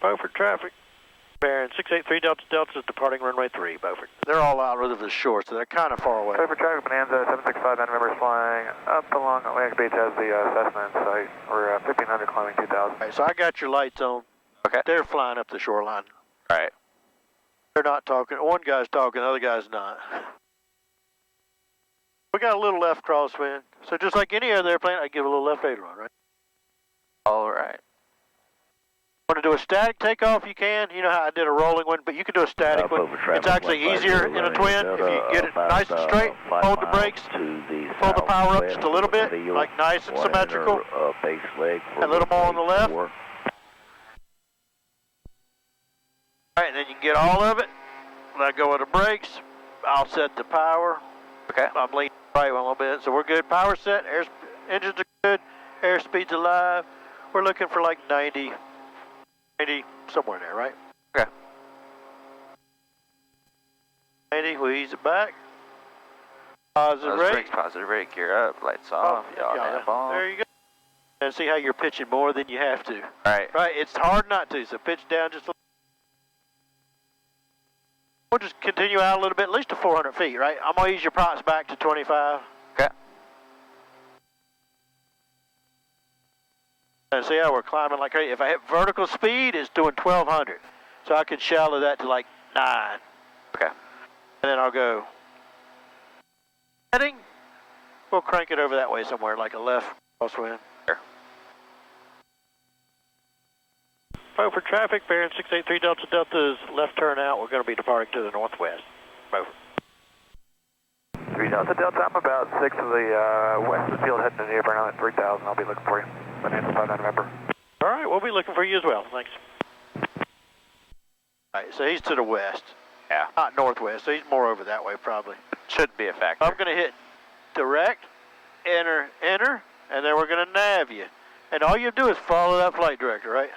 Beaufort traffic. Baron 683 Delta Delta is departing runway 3, Beaufort. They're all out of the shore, so they're kind of far away. Beaufort traffic, Bonanza 765, 9 members flying up along Atlantic Beach as the Cessna in sight. We're 1500 climbing 2000. All right, so I got your lights on. Okay. They're flying up the shoreline. All right. They're not talking. One guy's talking, the other guy's not. We got a little left crosswind. So just like any other airplane, I give a little left aileron, right? All right. Want to do a static takeoff, you can. You know how I did a rolling one, but you can do a static one. It's actually easier in a twin if you get it nice and straight, hold the brakes, pull the power up just a little bit, like nice and symmetrical. A little more on the left. All right, and then you can get all of it. Let go of the brakes. I'll set the power. Okay. I'm leaning right one a little bit, so we're good. Power set, engines are good, airspeed's alive. We're looking for like 90, somewhere in there, right? Okay. 90, we ease it back. Positive rate. Positive rate, gear up, lights off, y'all nap on. There you go. And see how you're pitching more than you have to. Right. Right, it's hard not to, so pitch down just a little. We'll just continue out a little bit, at least to 400 feet, right? I'm going to ease your props back to 25. Okay. And see how we're climbing like crazy. If I hit vertical speed, it's doing 1200. So I can shallow that to like 9. Okay. And then I'll go heading. We'll crank it over that way somewhere, like a left crosswind. Sure. Beaufort traffic, Baron 683 Delta Delta is left turn out. We're going to be departing to the northwest. Beaufort. 3 Delta Delta, I'm about 6 of the west of the field heading to New Bern. I'm at 3000. I'll be looking for you. Bonanza 5 November. All right, we'll be looking for you as well. Thanks. All right, so he's to the west. Yeah. Not northwest, so he's more over that way probably. Shouldn't be a factor. I'm going to hit direct, enter, and then we're going to nav you. And all you do is follow that flight director, right?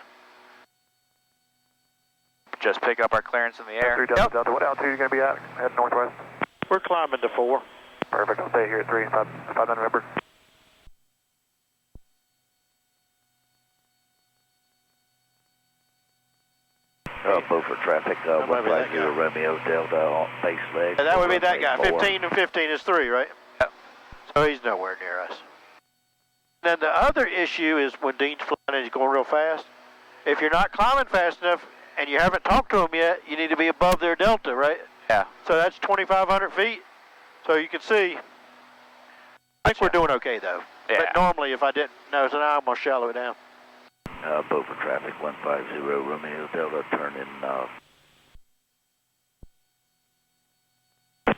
Just pick up our clearance in the air. 3 Delta Delta, what altitude are you going to be at? Heading northwest. We're climbing to 4. Perfect, I'll stay here at 3, 5 November. Beaufort traffic, 150 Romeo Delta on base leg. And that would be that guy. 15 and 15 is 3, right? Yep. So he's nowhere near us. Then the other issue is when Dean's flying and he's going real fast. If you're not climbing fast enough and you haven't talked to him yet, you need to be above their delta, right? Yeah. So that's 2,500 feet. So you can see, I think we're doing okay though. Yeah. But normally if I didn't know, so now I'm going to shallow it down. Beaufort traffic, 150 Romeo Delta, turn in.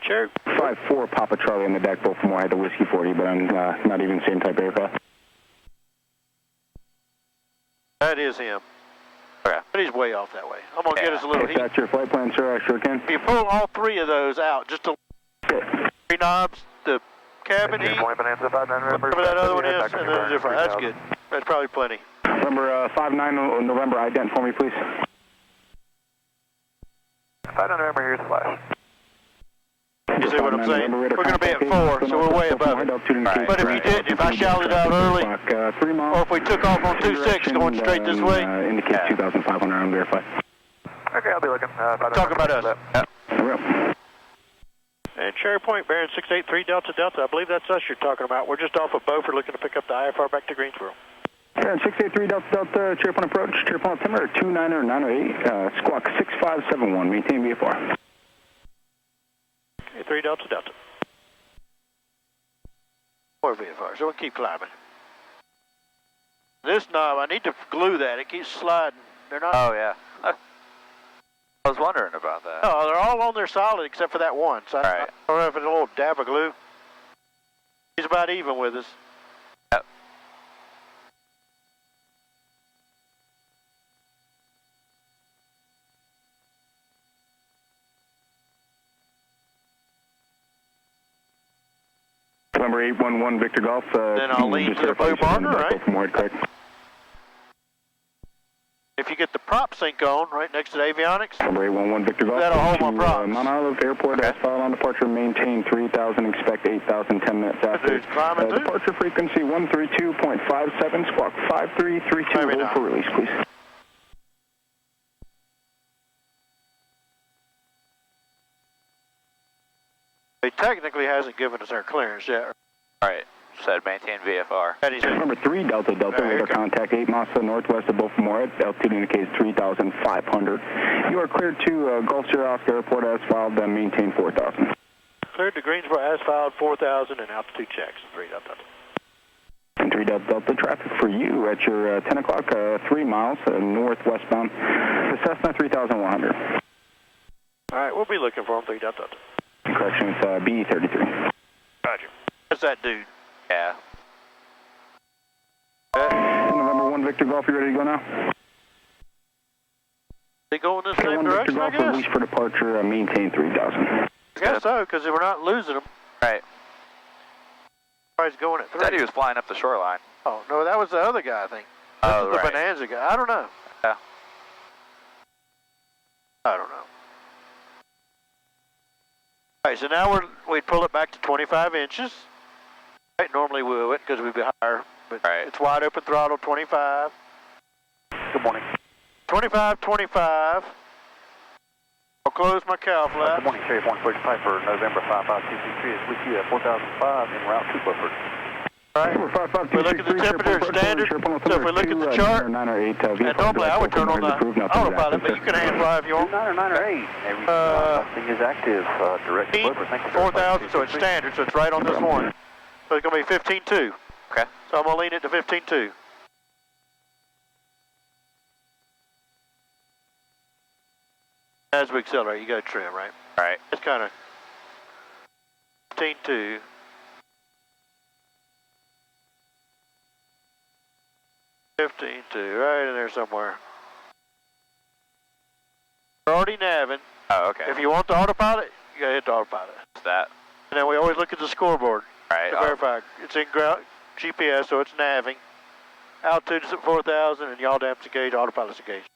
Sure. 5-4 Papa Charlie on the deck, both from wide to Whiskey 40, but I'm not even the same type of aircraft. That is him. Okay. But he's way off that way. I'm going to get us a little If that's your flight plan, sir, I sure can. If you pull all 3 of those out, just the 3 knobs, the cabin heat, Bonanza 5 November. whatever that other one is, and then the different. That's good. That's probably plenty. Number 59 November, ident for me, please. 5 November, here's the flash. You see what I'm saying? We're going to be at 4, so we're way above it. Right. But if you didn't, if I shouted out early, or if we took off on 26 going straight this way, indicates 2,500 on verify. Okay, I'll be looking. Talk about us. Yep. And Cherry Point, Baron 683 Delta Delta, I believe that's us you're talking about. We're just off of Beaufort looking to pick up the IFR back to Greensboro. Baron 683 Delta Delta, Cherry Point approach, Cherry Point altimeter 29098, squawk 6571, maintain VFR. 3 Delta Delta. More VFR, so we'll keep climbing. This knob, I need to glue that. It keeps sliding. They're not. Oh, yeah. I was wondering about that. No, they're all on there solid except for that one. So I don't know if it's a little dab of glue. He's about even with us. Yep. Number 811 Victor Golf. Then I'll lead to the blue marker, right? If you get the prop sync on, right next to the avionics, Number 811 Victor Golf. that'll hold my props. Mount Olive Airport, asphalt on departure, maintain 3,000, expect 8,000, 10 minutes after. Departure frequency 132.57, squawk 5332, hold for release, please. He technically hasn't given us our clearance yet. Alright, said maintain VFR. Number 3, Delta Delta, radar contact 8 miles to the northwest of Baltimore. Altitude indicates 3,500. You are cleared to Gulf Sierra Oscar Airport as filed, then maintain 4,000. Cleared to Greensboro as filed, 4,000 and altitude checks, 3 Delta Delta. And 3 Delta Delta, traffic for you at your 10 o'clock, 3 miles northwestbound to Cessna 3,100. Alright, we'll be looking for him, 3 Delta Delta. Correction, it's B33. Roger. That's that dude. Yeah. November 1 Victor Golf, you ready to go now? They go in the same direction, I guess? Release for departure, maintain 3,000. I guess so, because we're not losing them. Right. Everybody's going at 3. Said he was flying up the shoreline. Oh, no, that was the other guy, I think. This is the Bonanza guy. I don't know. Yeah. I don't know. All right, so now we'd pull it back to 25 inches. Right, normally we would because we'd be higher, but it's wide open throttle, 25. Good morning. 25, 25. I'll close my cow flap. Good morning, Sheriff 1 Piper, November 55263 is with you at 4005 en route to Beaufort. All right, we look at the temperature standard, so if we look at the chart, and normally I would turn on the autopilot, but you can hand fly if you want. 9 or 8, everything is active, direct to Beaufort. Thank you, 4,000, so it's standard, so it's right on this one. So it's going to be 15.2. Okay. So I'm going to lean it to 15.2. As we accelerate, you got to trim, right? Right. It's kind of 15.2. 15.2, right in there somewhere. We're already navving. Oh, okay. If you want the autopilot, you got to hit the autopilot. What's that? And then we always look at the scoreboard Right. to verify. It's in ground GPS, so it's navving. Altitude is at 4,000, and y'all dam's engaged, autopilot's engaged.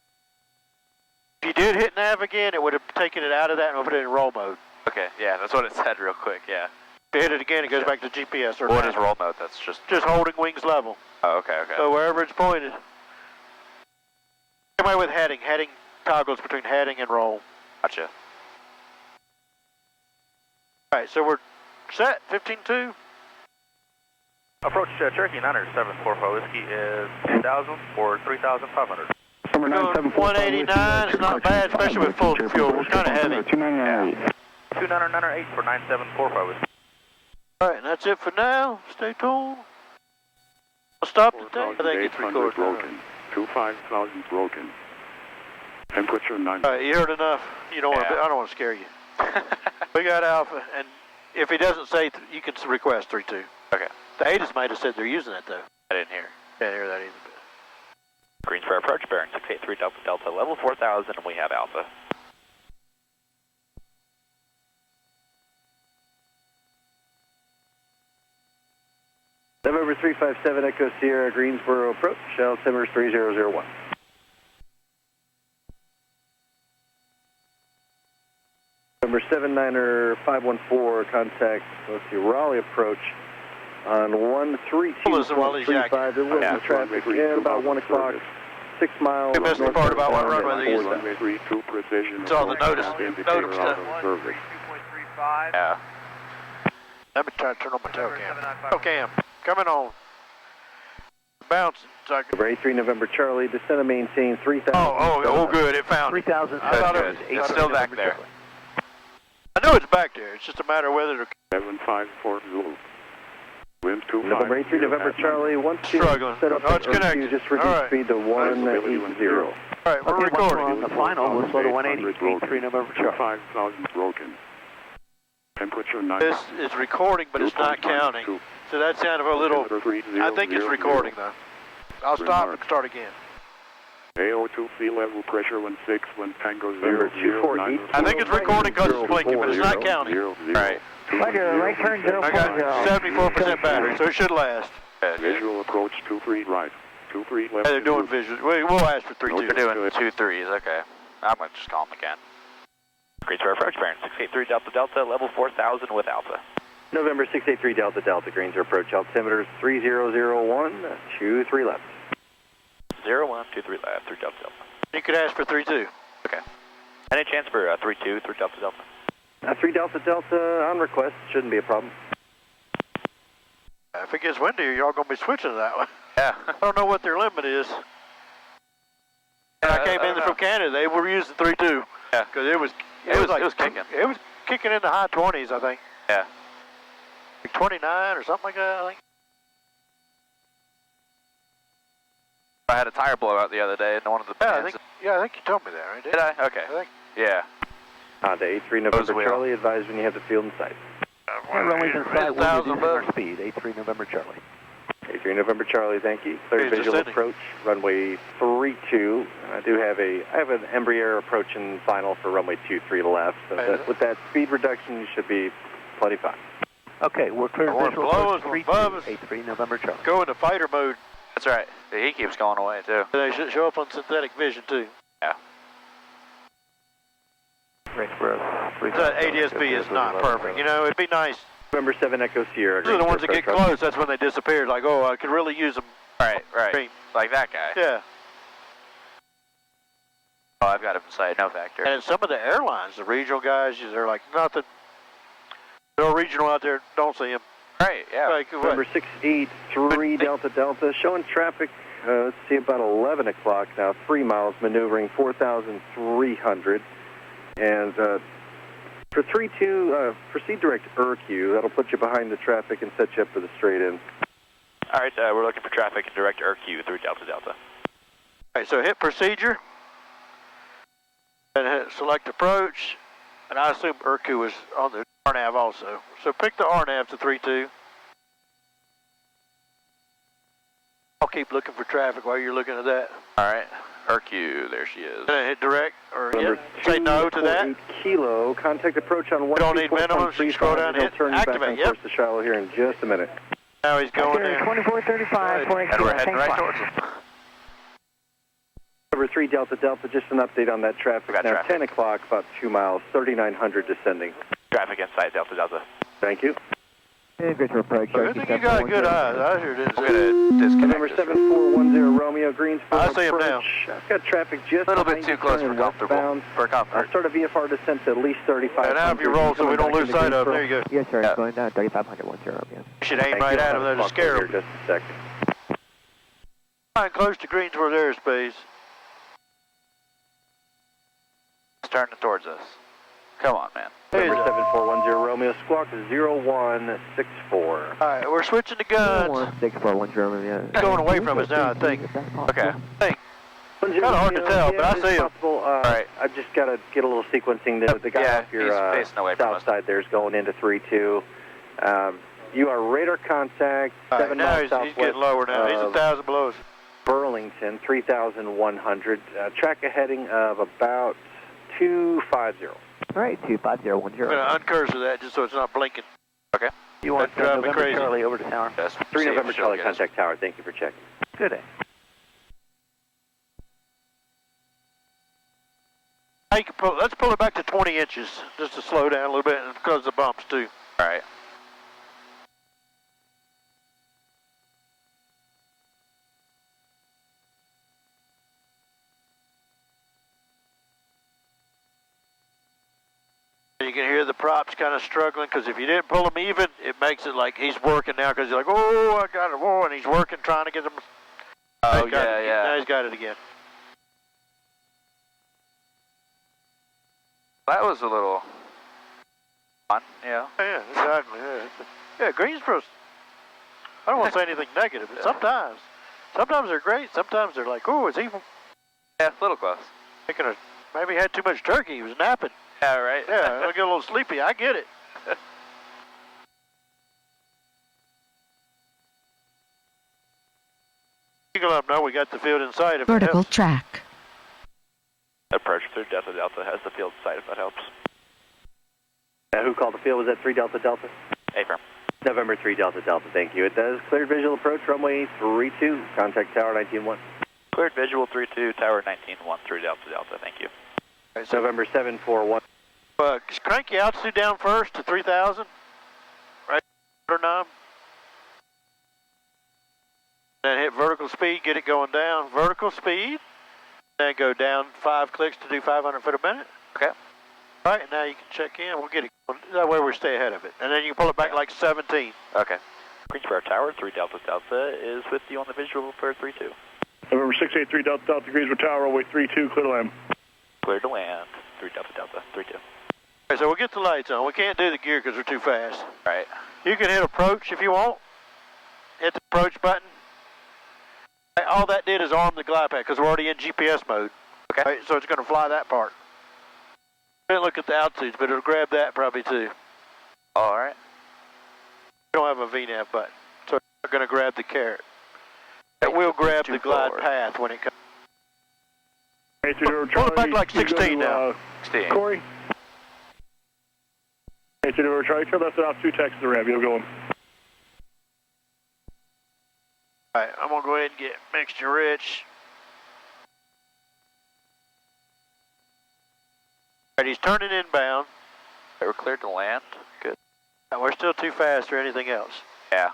If you did hit nav again, it would have taken it out of that and put it in roll mode. Okay, yeah, that's what it said real quick, yeah. If you hit it again, it goes back to GPS or What nav. is roll mode? That's just holding wings level. Oh, okay, okay. So wherever it's pointed. Same way with heading. Heading toggles between heading and roll. Gotcha. Alright, so we're set, 15.2. Approach Cherokee 974 Whiskey is 2,000 for 3,500. We're going 189, it's not bad, especially with full fuel. We're kind of heavy. 2998 for 974 Whiskey. Alright, and that's it for now. Stay tuned. I'll stop the thing. I think it's recorded. Broken. 25,000 broken. Temperature 9. Alright, you heard enough. You don't want to, I don't want to scare you. We got Alpha, and if he doesn't say, you can request 3-2. Okay. The ATIS might have said they're using that, though. I didn't hear. Can't hear that either. Greensboro approach, Baron 683 Delta Delta, level 4,000, and we have Alpha. November 357 Echo Sierra Greensboro approach, altimeter 3001. November 79er 514 contact, let's see, Raleigh approach on 132.35. There was some traffic in about 1 o'clock, 6 miles. You missed the part about what runway they use. It's all the notice stuff. Yeah. Let me try to turn on my tail cam. Tail cam, coming on. Bouncing. So I can... November 83 November Charlie, descend and maintain 3,000. Oh, good, it found it. 3,000. I thought it was, it's still back there. I know it's back there, it's just a matter of whether to... 754 Zulu. Wind 25. November 83 November Charlie, 12 struggling. Set up Oh, it's connected. just reduce speed to 180. Alright, we're recording. The final, let's go to 180. 83 November Charlie. 5,000 broken. Temperature 9. This is recording, but it's not counting. So that sounded a little... I think it's recording, though. I'll stop and start again. AO2 sea level pressure 16 when Tango 009. I think it's recording because it's blinking, but it's not counting. Right. Right turn 0. I got 74% battery, so it should last. Visual approach 23 right. 23 left. Hey, they're doing visual. We'll ask for 3-2. They're doing 2 3s, okay. I'm going to just call them again. Greensboro approach, Baron 683 Delta Delta, level 4,000 with Alpha. November 683 Delta Delta, Greensboro approach, altimeter 3001, 23 left. 0123 left, 3 Delta Delta. You could ask for 3-2. Okay. Any chance for 3-2 through Delta Delta? 3 Delta Delta on request, shouldn't be a problem. If it gets windy, y'all going to be switching to that one. Yeah. I don't know what their limit is. And I came in from Canada, they were using 3.2. Yeah. Because it was kicking. It was kicking in the high 20s, I think. Yeah. Like 29 or something like that, I think. I had a tire blowout the other day in one of the bands. I think you told me that, right? Did I? Okay. I think. Yeah. Honda 83 November Charlie, advise when you have the field in sight. Runway's in sight, we're reducing our above. speed, 83 November Charlie. 83 November Charlie, thank you. Clear visual approach, runway 32. I have an Embraer approach and final for runway 23 to left. So with that speed reduction, you should be plenty fine. Okay, we're clear visual approach 32, 83 November Charlie. Go into fighter mode. That's right. He keeps going away, too. They should show up on synthetic vision, too. Yeah. Right for That ADS-B is not perfect. You know, it'd be nice. November 7 Echo Sierra. These are the ones that get close. That's when they disappear. Like, oh, I could really use them. Right. Like that guy. Yeah. Oh, I've got him in sight, no factor. And some of the airlines, the regional guys, they're like, nothing. No regional out there, don't see them. Right, yeah. Like, November 683 Delta Delta, showing traffic, let's see, about 11 o'clock now, 3 miles, maneuvering 4,300. And for 3-2, proceed direct ERQ. That'll put you behind the traffic and set you up for the straight in. All right, we're looking for traffic and direct ERQ through Delta Delta. All right, so hit procedure, and hit select approach, and I assume ERQ is on the RNAV also. So pick the RNAV to 3-2. I'll keep looking for traffic while you're looking at that. All right, ERQ, there she is. Then hit direct, or Say no to that. Kilo, contact approach on 1. We don't need minimums, just scroll down and hit activate, Yep. Course to Shiloh here in just a minute. Now he's going there. 2435, And we're heading right towards him. Number 3 Delta Delta, just an update on that traffic. Now traffic. 10 o'clock, about 2 miles, 3,900 descending. Traffic inside Delta Delta. Thank you. Good to approach. I think you got good eyes. I sure didn't see it. We're going to disconnect. Number 7410 Romeo, Greensboro. I see him now. I've got traffic just A little bit behind too you, close for turning comfortable. westbound. For comfort. I'll start a VFR descent to at least 35. And now if you roll so we don't lose sight of him, there you go. Yes, sir. Yeah. Going down 3500, 10, yeah. You should aim right at him there to scare him. Just a second. Flying close to Greensboro airspace. It's turning towards us. Come on, man. Number 7410 Romeo, squawk 0164. All right, we're switching to guns. 1641 German, yeah. He's going away from us now, I think. Okay. Kind of hard to tell, but I see him. All right. I've just got to get a little sequencing. The guy Yeah, off your he's facing away from south us. side there is going into 3-2. You are radar contact, All 7 right, now miles he's southwest getting lower now. He's 1,000 below us. Burlington, 3,100. Track a heading of about 250. All right, 25010. I'm going to uncursor that just so it's not blinking. Okay. You want That drive me November crazy. Charlie over to tower? Yes. 3 See if November she'll Charlie, get us. contact tower. Thank you for checking. Good day. Let's pull it back to 20 inches just to slow down a little bit and because of the bumps too. All right. You can hear the props kind of struggling because if you didn't pull him even, it makes it like he's working now because he's like, oh, I got it, whoa, and he's working trying to get them. Oh, He's got it. yeah. Now he's got it again. That was a little fun, yeah. Yeah, exactly. Yeah, Greensboro's, I don't want to say anything negative, but sometimes they're great. Sometimes they're like, oh, it's even. Yeah, a little close. Thinking of, maybe he had too much turkey. He was napping. Yeah, right. Yeah, I'll get a little sleepy. I get it. You can let them know we got the field in sight. If it Vertical helps. track. Approach through Delta Delta has the field sight if that helps. Who called the field? Was that 3 Delta Delta? Affirm. November 3 Delta Delta, thank you. It does cleared visual approach, runway 32, contact tower 19-1. Cleared visual 3-2, tower 19-1 through Delta Delta, thank you. November 741. Just crank your altitude down first to 3,000. Right, or knob. Then hit vertical speed, get it going down. Vertical speed. Then go down 5 clicks to do 500 foot a minute. Okay. All right, and now you can check in. We'll get it. That way we stay ahead of it. And then you can pull it back like 17. Okay. Greensboro Tower, 3 Delta Delta is with you on the visual for 32. November 683 Delta Delta, Greensboro Tower, runway 32, clear to land. Clear to land, 3 Delta Delta, 32. All right, so we'll get the lights on. We can't do the gear because we're too fast. Right. You can hit approach if you want. Hit the approach button. All that did is arm the glide path because we're already in GPS mode. Okay. Right, so it's going to fly that part. Didn't look at the altitudes, but it'll grab that probably too. All right. We don't have a VNAV button, so it's not going to grab the carrot. It will grab the glide path when it comes. Pull it back like 16 now. 16. Corey? 820 Charlie, turn left and off 2 taxis to ramp. You'll go in. All right, I'm going to go ahead and get mixture rich. All right, he's turning inbound. Okay, we're cleared to land. Good. We're still too fast or anything else. Yeah.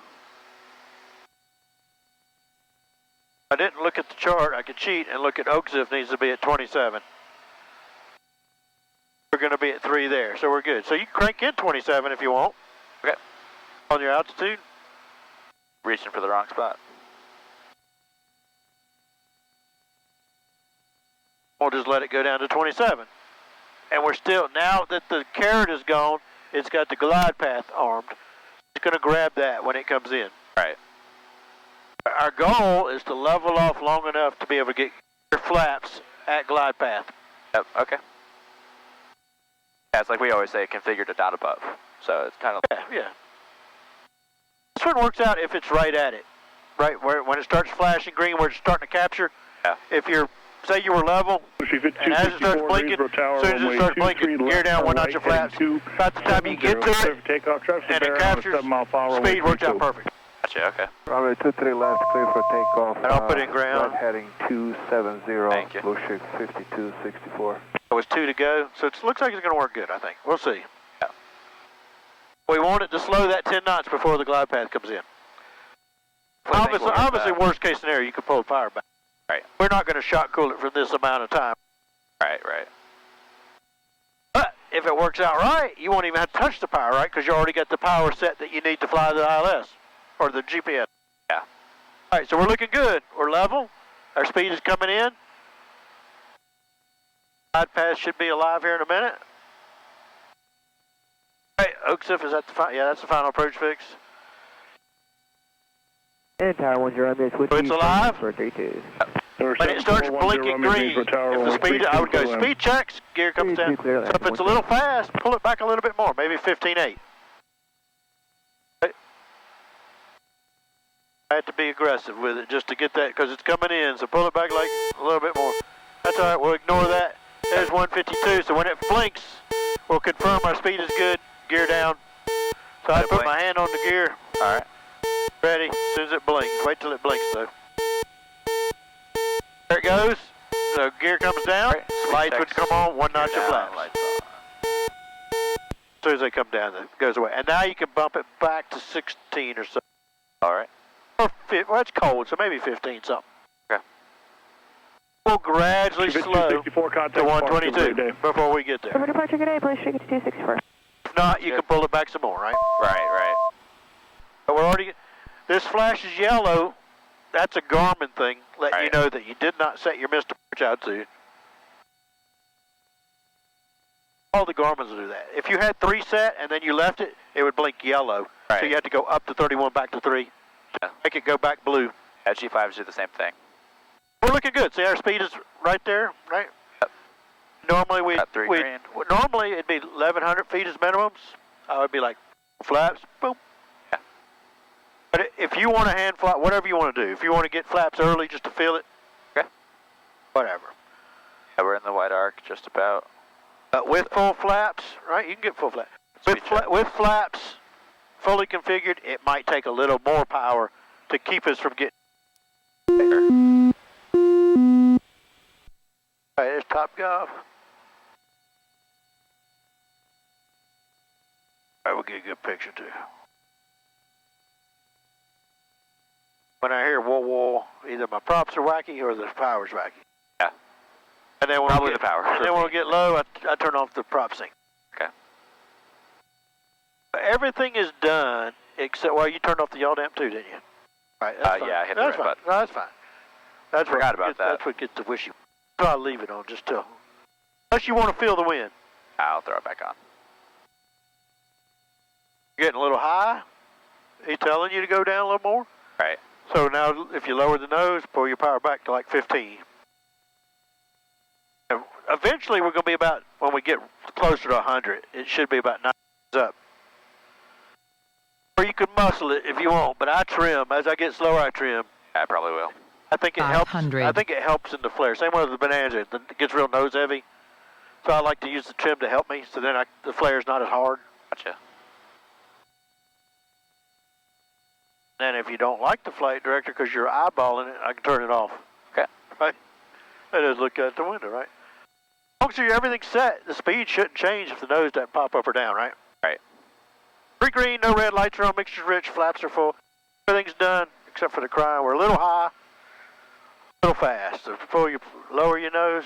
I didn't look at the chart. I could cheat and look at Oaksif needs to be at 27. We're going to be at 3 there, so we're good. So you can crank in 27 if you want. Okay. On your altitude. Reaching for the wrong spot. We'll just let it go down to 27. And we're still, now that the carrot is gone, it's got the glide path armed. It's going to grab that when it comes in. Right. Our goal is to level off long enough to be able to get your flaps at glide path. Yep, okay. Yeah, it's like we always say, configure to dot above. So it's kind of... Yeah. This one works out if it's right at it. Right, where when it starts flashing green, where it's starting to capture. Yeah. If you're, say you were level, and as it starts blinking, as soon as it starts blinking, gear down 1 notch of flaps. About the time you get to it, and it captures, speed works out perfect. Gotcha, okay. Runway 23 left, clear for takeoff. And I'll put in ground. Right heading 270, Thank you. blue ship 5264. It was 2 to go, so it looks like it's going to work good, I think. We'll see. Yeah. We want it to slow that 10 knots before the glide path comes in. Obviously, worst case scenario, you could pull the power back. Right. We're not going to shock cool it for this amount of time. Right, right. But if it works out right, you won't even have to touch the power, right? Because you already got the power set that you need to fly the ILS or the GPS. Yeah. All right, so we're looking good. We're level. Our speed is coming in. Glide path should be alive here in a minute. All right, Oaksif, is that the final? Yeah, that's the final approach fix. And Tower 10, I'm with So it's alive? for 32. When it starts blinking green, if the speed, I would go speed checks, gear comes down. So if it's a little fast, pull it back a little bit more, maybe 15.8. I had to be aggressive with it just to get that, because it's coming in, so pull it back like a little bit more. That's all right, we'll ignore that. There's 152, so when it blinks, we'll confirm our speed is good, gear down. So I put my hand on the gear. All right. Ready, as soon as it blinks. Wait till it blinks, though. There it goes. So gear comes down. Right. Lights would come on, 1 notch of flaps. As soon as they come down, it goes away. And now you can bump it back to 16 or so. All right. Or well, it's cold, so maybe 15 something. Okay. We'll gradually slow to 122 before we get there. For departure today, please take it to 264. If not, you can pull it back some more, right? Right. But we're already... This flash is yellow. That's a Garmin thing, letting you know that you did not set your missed approach altitude. All the Garmins will do that. If you had 3 set and then you left it, it would blink yellow. Right. So you had to go up to 31, back to 3. Yeah. Make it go back blue. G5s do the same thing. We're looking good. See, our speed is right there, right? Yep. Normally, normally it'd be 1,100 feet as minimums. I would be like, flaps, boom. Yeah. But if you want to hand fly, whatever you want to do, if you want to get flaps early just to feel it, okay. Whatever. Yeah, we're in the white arc just about. With full flaps, right? You can get full flaps. With flaps fully configured, it might take a little more power to keep us from getting there. All right, there's Top Golf. All right, we'll get a good picture too. When I hear whoa whoa, either my props are wacky or the power's wacky. Yeah. And then when probably the power. And then when we get low, I turn off the prop sync. Everything is done except, well, you turned off the yaw damp too, didn't you? Right, that's fine. Yeah, I hit the that's right fine. button. No, that's fine. That's Forgot about that. That's what gets the wishy. So I'll leave it on just till, unless you want to feel the wind. I'll throw it back on. Getting a little high. He's telling you to go down a little more. Right. So now, if you lower the nose, pull your power back to like 15. And eventually, we're going to be about, when we get closer to 100, it should be about 9 up. Or you can muscle it if you want, but I trim. As I get slower, I trim. I probably will. I think it helps. I think it helps in the flare. Same way with the Bonanza. It gets real nose heavy. So I like to use the trim to help me, so then the flare's not as hard. Gotcha. And if you don't like the flight director because you're eyeballing it, I can turn it off. Okay. Right? That is look out the window, right? As long as everything's set, the speed shouldn't change if the nose doesn't pop up or down, right? Right. Green, no red lights are on, mixture's rich, flaps are full. Everything's done except for the crying. We're a little high, a little fast. So before you lower your nose,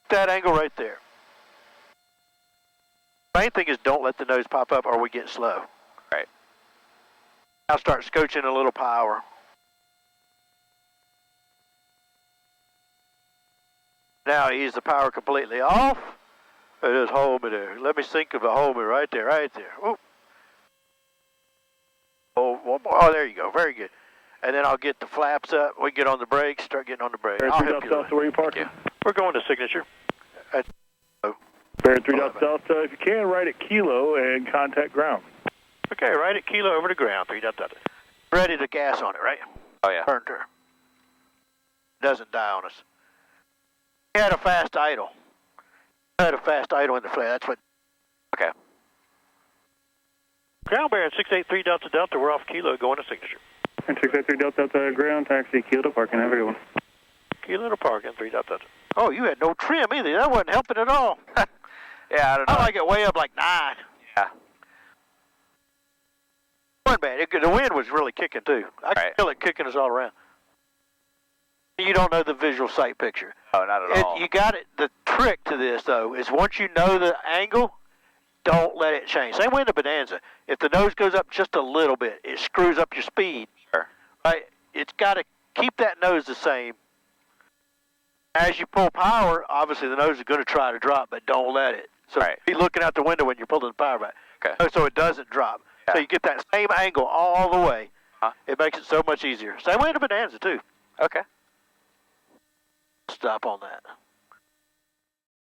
that angle right there. Main thing is don't let the nose pop up or we get slow. Right. I'll start scooching a little power. Now ease the power completely off. Just hold me there. Let me think of it. Hold me right there, right there. Ooh. Oh, one more. Oh, there you go. Very good. And then I'll get the flaps up. We get on the brakes. Start getting on the brakes. I'll help you. Delta, where you parking? We're going to signature. Baron 3 Delta, if you can, right at Kilo and contact ground. Okay, right at Kilo over to ground. 3 Delta. Ready to gas on it, right? Oh, yeah. Burned her. Doesn't die on us. We had a fast idle. In the flare. That's what. Okay. Ground Baron 683 Delta Delta. We're off Kilo going to signature. And 683 Delta ground taxi Kilo to parking. Have a good one. Kilo to parking 3 Delta. Oh, you had no trim either. That wasn't helping at all. Yeah, I don't know. I like it way up like 9. Yeah. Wasn't bad. The wind was really kicking too. I could feel it kicking us all around. You don't know the visual sight picture. Oh, not at all. You got it. The trick to this, though, is once you know the angle, don't let it change. Same way in the Bonanza. If the nose goes up just a little bit, it screws up your speed. Sure. Right? It's got to keep that nose the same. As you pull power, obviously the nose is going to try to drop, but don't let it. So be looking out the window when you're pulling the power back. Okay. So it doesn't drop. Yeah. So you get that same angle all the way. It makes it so much easier. Same way in the Bonanza, too. Okay. Stop on that.